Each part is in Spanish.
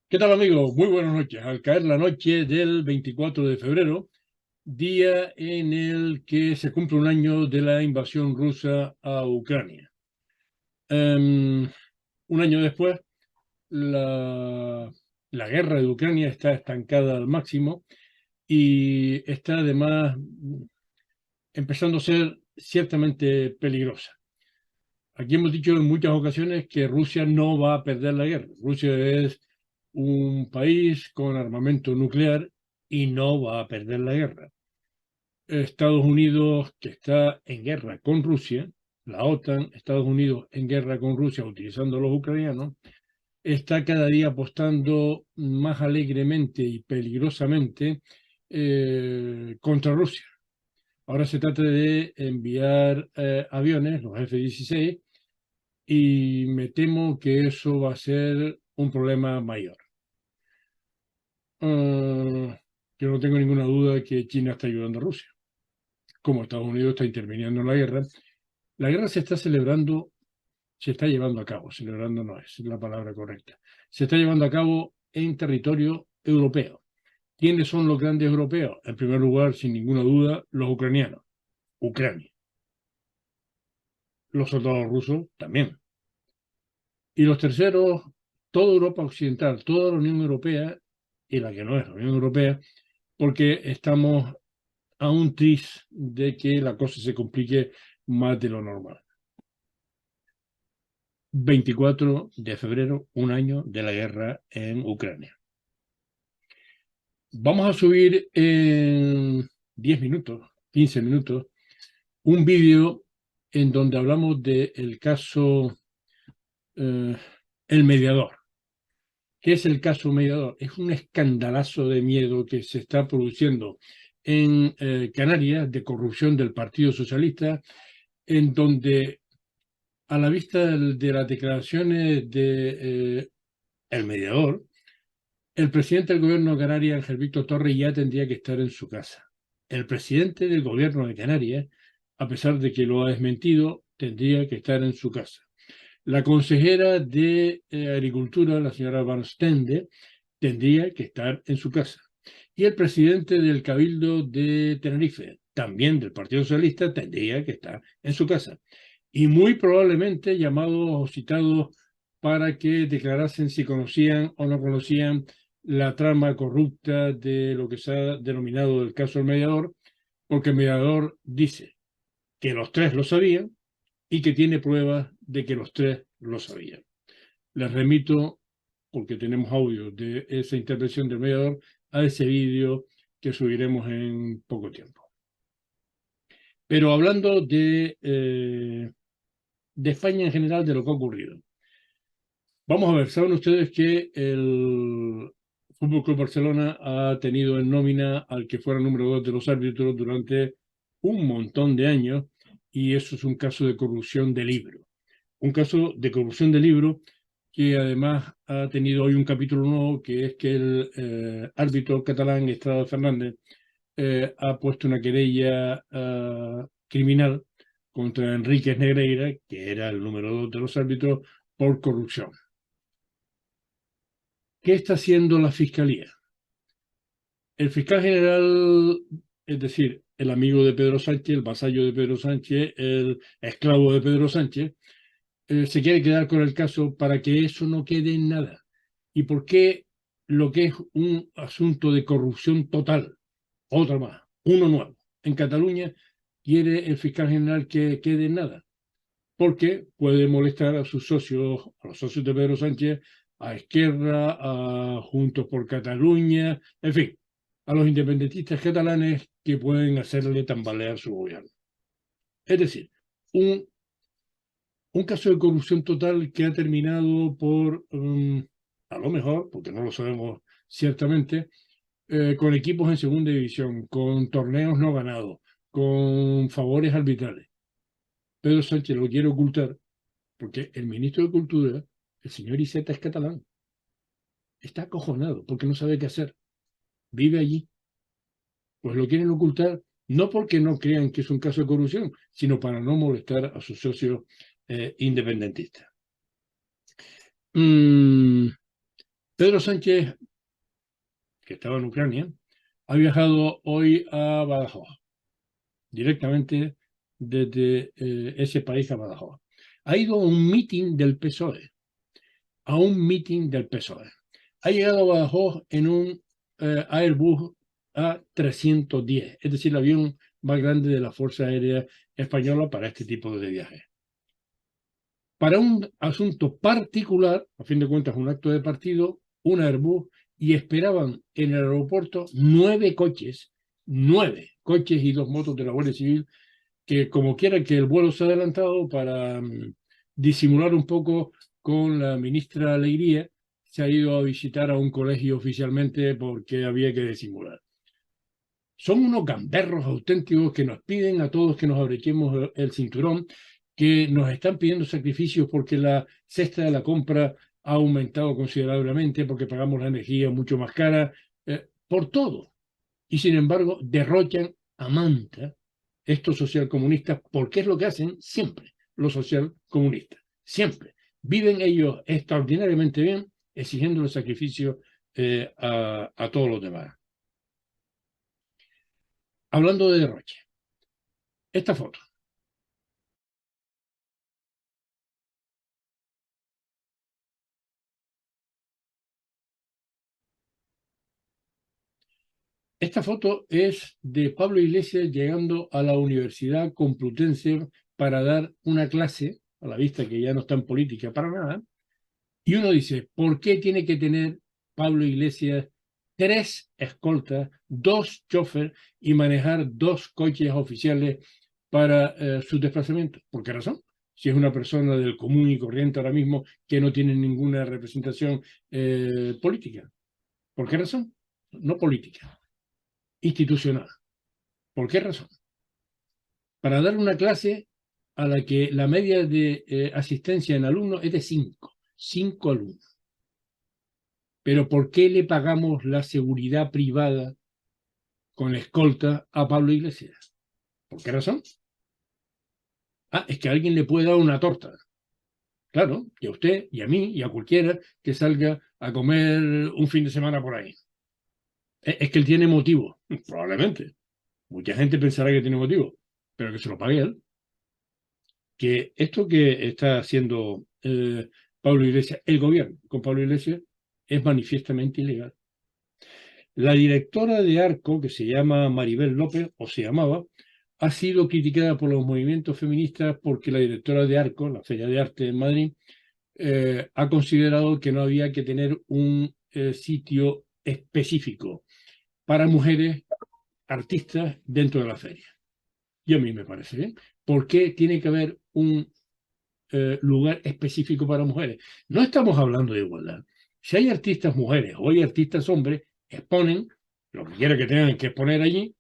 ¿Qué tal, amigos? Muy buenas noches. Al caer la noche del 24 de febrero, día en el que se cumple un año de la invasión rusa a Ucrania. Em, un año después, la, la guerra de Ucrania está estancada al máximo y está además empezando a ser ciertamente peligrosa. Aquí hemos dicho en muchas ocasiones que Rusia no va a perder la guerra. Rusia es un país con armamento nuclear y no va a perder la guerra. Estados Unidos, que está en guerra con Rusia, la OTAN, Estados Unidos en guerra con Rusia utilizando a los ucranianos, está cada día apostando más alegremente y peligrosamente contra Rusia. Ahora se trata de enviar aviones, los F-16, y me temo que eso va a ser un problema mayor. Ah, yo no tengo ninguna duda de que China está ayudando a Rusia, como Estados Unidos está interviniendo en la guerra. La guerra se está celebrando, se está llevando a cabo, celebrando no es la palabra correcta, se está llevando a cabo en territorio europeo. ¿Quiénes son los grandes europeos? En primer lugar, sin ninguna duda, los ucranianos, Ucrania. Los soldados rusos también. Y los terceros, toda Europa Occidental, toda la Unión Europea y la que no es la Unión Europea, porque estamos a un tris de que la cosa se complique más de lo normal. 24 de febrero, un año de la guerra en Ucrania. Vamos a subir en 10 minutos, 15 minutos, un vídeo en donde hablamos del caso El Mediador. ¿Qué es el caso Mediador? Es un escandalazo de miedo que se está produciendo en Canarias de corrupción del Partido Socialista, en donde a la vista de las declaraciones de el mediador, el presidente del gobierno de Canarias, Ángel Víctor Torres, ya tendría que estar en su casa. El presidente del gobierno de Canarias, a pesar de que lo ha desmentido, tendría que estar en su casa. La consejera de Agricultura, la señora Van Stende, tendría que estar en su casa. Y el presidente del Cabildo de Tenerife, también del Partido Socialista, tendría que estar en su casa. Y muy probablemente llamados o citados para que declarasen si conocían o no conocían la trama corrupta de lo que se ha denominado el caso del mediador, porque el mediador dice que los tres lo sabían y que tiene pruebas de que los tres lo sabían. Les remito, porque tenemos audio de esa intervención del mediador, a ese vídeo que subiremos en poco tiempo. Pero hablando de España en general, de lo que ha ocurrido. Vamos a ver, saben ustedes que el Fútbol Club Barcelona ha tenido en nómina al que fuera número 2 de los árbitros durante un montón de años, y eso es un caso de corrupción de libro. Un caso de corrupción de libro que además ha tenido hoy un capítulo nuevo, que es que el árbitro catalán Estrada Fernández ha puesto una querella criminal contra Enríquez Negreira, que era el número 2 de los árbitros, por corrupción. ¿Qué está haciendo la Fiscalía? El fiscal general, es decir, el amigo de Pedro Sánchez, el vasallo de Pedro Sánchez, el esclavo de Pedro Sánchez, se quiere quedar con el caso para que eso no quede en nada. ¿Y por qué lo que es un asunto de corrupción total, otra más, uno nuevo, en Cataluña, quiere el fiscal general que quede en nada? Porque puede molestar a sus socios, a los socios de Pedro Sánchez, a Esquerra, a Juntos por Cataluña, en fin, a los independentistas catalanes que pueden hacerle tambalear su gobierno. Es decir, un, un caso de corrupción total que ha terminado por, a lo mejor, porque no lo sabemos ciertamente, con equipos en segunda división, con torneos no ganados, con favores arbitrales. Pedro Sánchez lo quiere ocultar porque el ministro de Cultura, el señor Iceta, es catalán. Está acojonado porque no sabe qué hacer. Vive allí. Pues lo quieren ocultar, no porque no crean que es un caso de corrupción, sino para no molestar a sus socios independentistas. Mm, Pedro Sánchez, que estaba en Ucrania, ha viajado hoy a Badajoz, directamente desde ese país a Badajoz. Ha ido a un mitin del PSOE, a un mitin del PSOE. Ha llegado a Badajoz en un Airbus A310, es decir, el avión más grande de la Fuerza Aérea Española para este tipo de viajes. Para un asunto particular, a fin de cuentas un acto de partido, un Airbus, y esperaban en el aeropuerto 9 coches y 2 motos de la Guardia Civil, que como quiera que el vuelo se ha adelantado para disimular un poco con la ministra Alegría, se ha ido a visitar a un colegio oficialmente porque había que disimular. Son unos gamberros auténticos que nos piden a todos que nos abrochemos el cinturón, que nos están pidiendo sacrificios porque la cesta de la compra ha aumentado considerablemente, porque pagamos la energía mucho más cara, por todo. Y sin embargo, derrochan a manta estos socialcomunistas, porque es lo que hacen siempre los socialcomunistas. Siempre. Viven ellos extraordinariamente bien, exigiendo el sacrificio a todos los demás. Hablando de derroche, esta foto. Esta foto es de Pablo Iglesias llegando a la Universidad Complutense para dar una clase, a la vista que ya no está en política para nada, y uno dice, ¿por qué tiene que tener Pablo Iglesias 3 escoltas, 2 choferes y manejar 2 coches oficiales para sus desplazamientos? ¿Por qué razón? Si es una persona del común y corriente ahora mismo que no tiene ninguna representación política. ¿Por qué razón? No política, institucional. ¿Por qué razón? Para dar una clase a la que la media de asistencia en alumnos es de 5 alumnos. Pero ¿por qué le pagamos la seguridad privada con escolta a Pablo Iglesias? ¿Por qué razón? Ah, es que alguien le puede dar una torta. Claro, y a usted, y a mí, y a cualquiera que salga a comer un fin de semana por ahí. Es que él tiene motivo, probablemente. Mucha gente pensará que tiene motivo, pero que se lo pague él. Que esto que está haciendo Pablo Iglesias, el gobierno con Pablo Iglesias, es manifiestamente ilegal. La directora de Arco, que se llama Maribel López, o se llamaba, ha sido criticada por los movimientos feministas porque la directora de Arco, la Feria de Arte en Madrid, ha considerado que no había que tener un sitio específico para mujeres artistas dentro de la feria. Y a mí me parece bien. ¿Por qué tiene que haber un lugar específico para mujeres? No estamos hablando de igualdad. Si hay artistas mujeres o hay artistas hombres, exponen lo que quiera que tengan que exponer allí.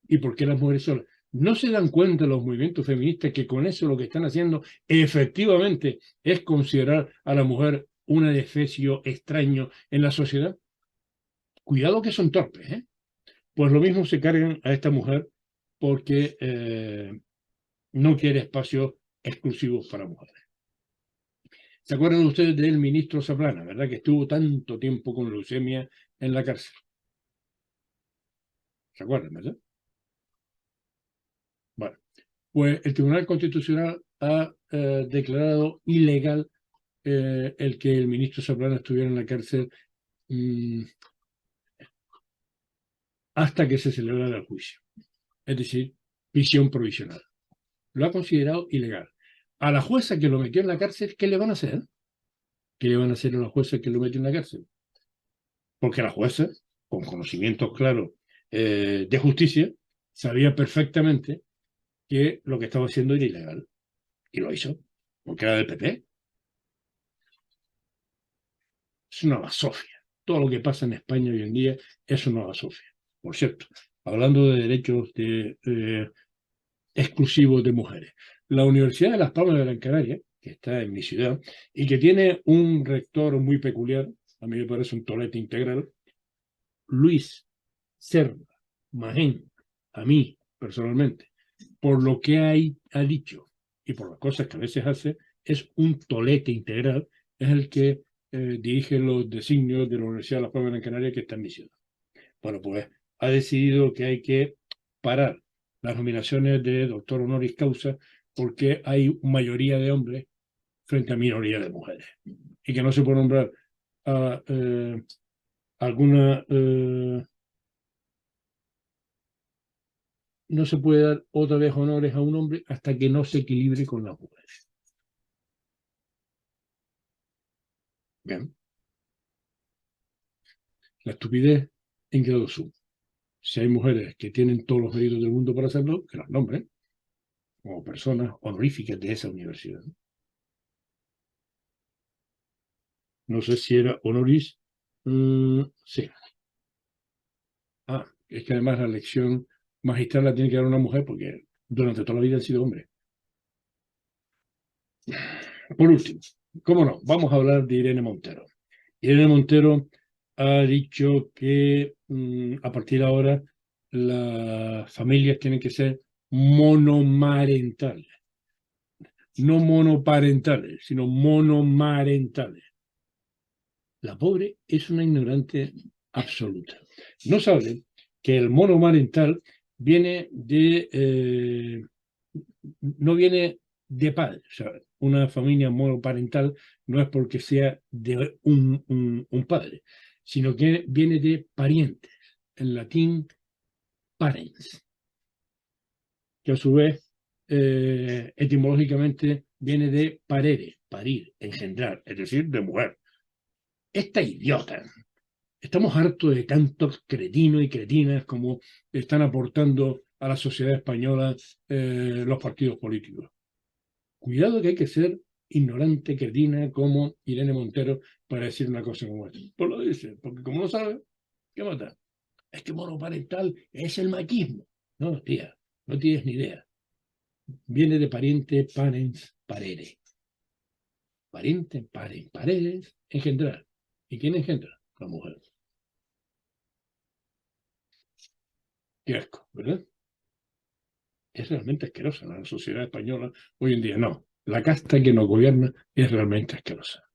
¿Y por qué las mujeres solas? ¿No se dan cuenta los movimientos feministas que con eso lo que están haciendo efectivamente es considerar a la mujer un adefesio extraño en la sociedad? Cuidado que son torpes, ¿eh? Pues lo mismo se cargan a esta mujer porque no quiere espacios exclusivos para mujeres. ¿Se acuerdan ustedes del ministro Zaplana, verdad? Que estuvo tanto tiempo con leucemia en la cárcel. ¿Se acuerdan, verdad? Bueno, pues el Tribunal Constitucional ha declarado ilegal el que el ministro Zaplana estuviera en la cárcel mmm, hasta que se celebrara el juicio. Es decir, prisión provisional. Lo ha considerado ilegal. A la jueza que lo metió en la cárcel, ¿qué le van a hacer? ¿Qué le van a hacer a la jueza que lo metió en la cárcel? Porque la jueza, con conocimientos claros de justicia, sabía perfectamente que lo que estaba haciendo era ilegal. Y lo hizo, porque era del PP. Es una basofia. Todo lo que pasa en España hoy en día es una basofia. Por cierto, hablando de derechos exclusivos de mujeres. La Universidad de Las Palmas de Gran Canaria, que está en mi ciudad, y que tiene un rector muy peculiar, a mí me parece un tolete integral, Luis Cerda Magén, a mí personalmente, por lo que ha dicho y por las cosas que a veces hace, es un tolete integral, es el que dirige los designios de la Universidad de Las Palmas de Gran Canaria, que está en misión. Bueno, pues ha decidido que hay que parar las nominaciones de doctor honoris causa porque hay mayoría de hombres frente a minoría de mujeres. Y que no se puede nombrar a alguna... no se puede dar otra vez honores a un hombre hasta que no se equilibre con las mujeres. Bien. La estupidez en grado sumo. Si hay mujeres que tienen todos los méritos del mundo para hacerlo, que las nombren como personas honoríficas de esa universidad. No sé si era honoris. Sí. Ah, es que además la elección magistral la tiene que dar una mujer porque durante toda la vida han sido hombres. Por último, cómo no, vamos a hablar de Irene Montero. Irene Montero ha dicho que a partir de ahora las familias tienen que ser monomarentales, no monoparentales, sino monomarentales. La pobre es una ignorante absoluta. No sabe que el monomarental viene no viene de padre. O sea, una familia monoparental no es porque sea de un padre, sino que viene de parientes, en latín parens, que a su vez etimológicamente viene de parere, parir, engendrar, es decir, de mujer. Esta idiota. Estamos hartos de tantos cretinos y cretinas como están aportando a la sociedad española los partidos políticos. Cuidado que hay que ser ignorante, cretina, como Irene Montero, para decir una cosa como esta. Pues lo dice, porque como no sabe, ¿qué mata? Es que monoparental es el maquismo. No, tía, no tienes ni idea. Viene de pariente parens parere. Pariente, paredes, engendrar. ¿Y quién engendra? La mujer. Qué asco, ¿verdad? Es realmente asquerosa la sociedad española hoy en día. No, la casta que nos gobierna es realmente asquerosa.